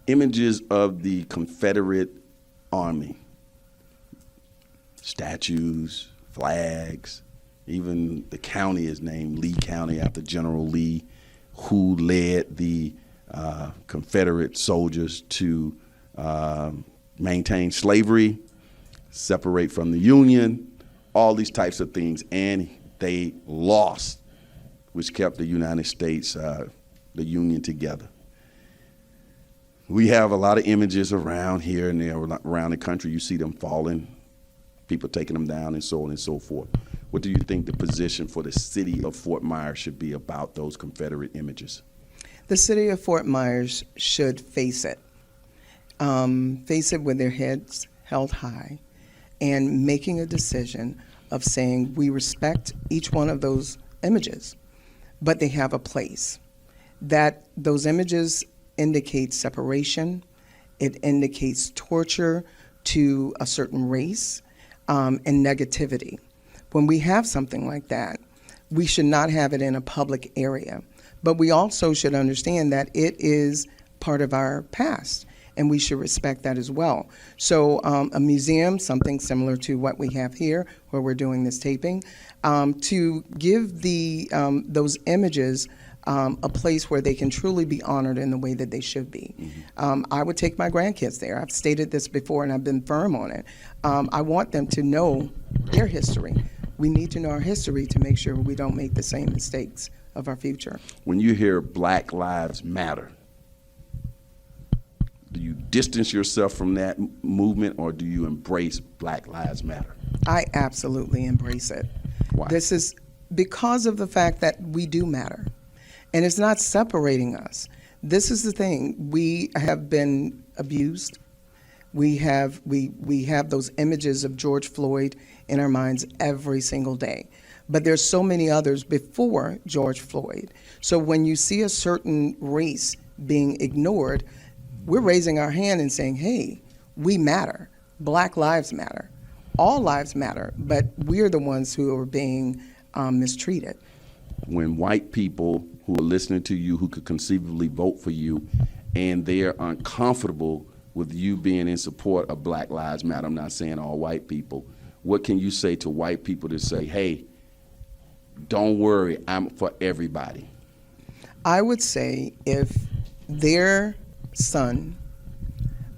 images of the Confederate Army, statues, flags, even the county is named Lee County after General Lee, who led the Confederate soldiers to maintain slavery, separate from the Union, all these types of things, and they lost, which kept the United States, the Union together. We have a lot of images around here and there, around the country. You see them falling, people taking them down, and so on and so forth. What do you think the position for the city of Fort Myers should be about those Confederate images? The city of Fort Myers should face it with their heads held high and making a decision of saying we respect each one of those images, but they have a place. That those images indicate separation, it indicates torture to a certain race, and negativity. When we have something like that, we should not have it in a public area. But we also should understand that it is part of our past, and we should respect that as well. So a museum, something similar to what we have here, where we're doing this taping, to give those images a place where they can truly be honored in the way that they should be. Mm-hmm. I would take my grandkids there. I've stated this before, and I've been firm on it. I want them to know their history. We need to know our history to make sure we don't make the same mistakes of our future. When you hear Black Lives Matter, do you distance yourself from that movement, or do you embrace Black Lives Matter? I absolutely embrace it. Why? This is because of the fact that we do matter. And it's not separating us. This is the thing. We have been abused. We have those images of George Floyd in our minds every single day. But there's so many others before George Floyd. So when you see a certain race being ignored, we're raising our hand and saying, hey, we matter. Black lives matter. All lives matter, but we're the ones who are being mistreated. When white people who are listening to you, who could conceivably vote for you, and they're uncomfortable with you being in support of Black Lives Matter, I'm not saying all white people, what can you say to white people to say, hey, don't worry, I'm for everybody? I would say if their son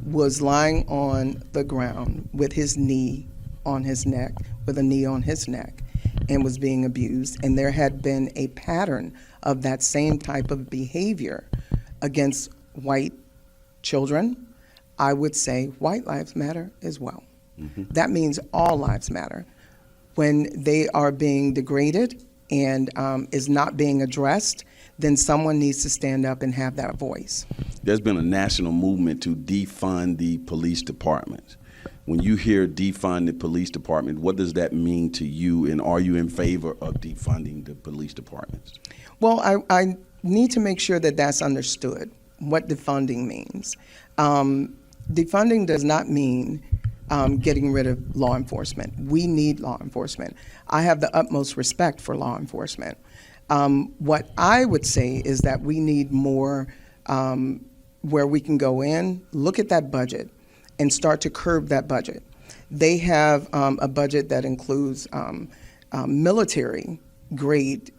was lying on the ground with his knee on his neck, with a knee on his neck, and was being abused, and there had been a pattern of that same type of behavior against white children, I would say white lives matter as well. Mm-hmm. That means all lives matter. When they are being degraded and is not being addressed, then someone needs to stand up and have that voice. There's been a national movement to defund the police department. When you hear defund the police department, what does that mean to you, and are you in favor of defunding the police departments? Well, I need to make sure that that's understood, what defunding means. Defunding does not mean getting rid of law enforcement. We need law enforcement. I have the utmost respect for law enforcement. What I would say is that we need more where we can go in, look at that budget, and start to curb that budget. They have a budget that includes military-grade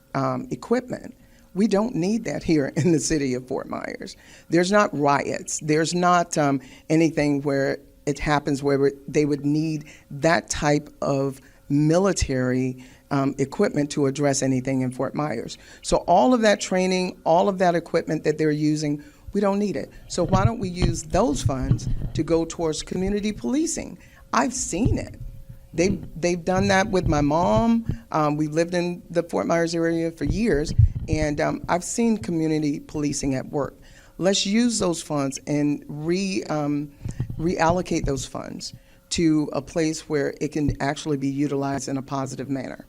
equipment. We don't need that here in the city of Fort Myers. There's not riots. There's not anything where it happens where they would need that type of military equipment to address anything in Fort Myers. So all of that training, all of that equipment that they're using, we don't need it. So why don't we use those funds to go towards community policing? I've seen it. They've done that with my mom. We lived in the Fort Myers area for years, and I've seen community policing at work. Let's use those funds and reallocate those funds to a place where it can actually be utilized in a positive manner.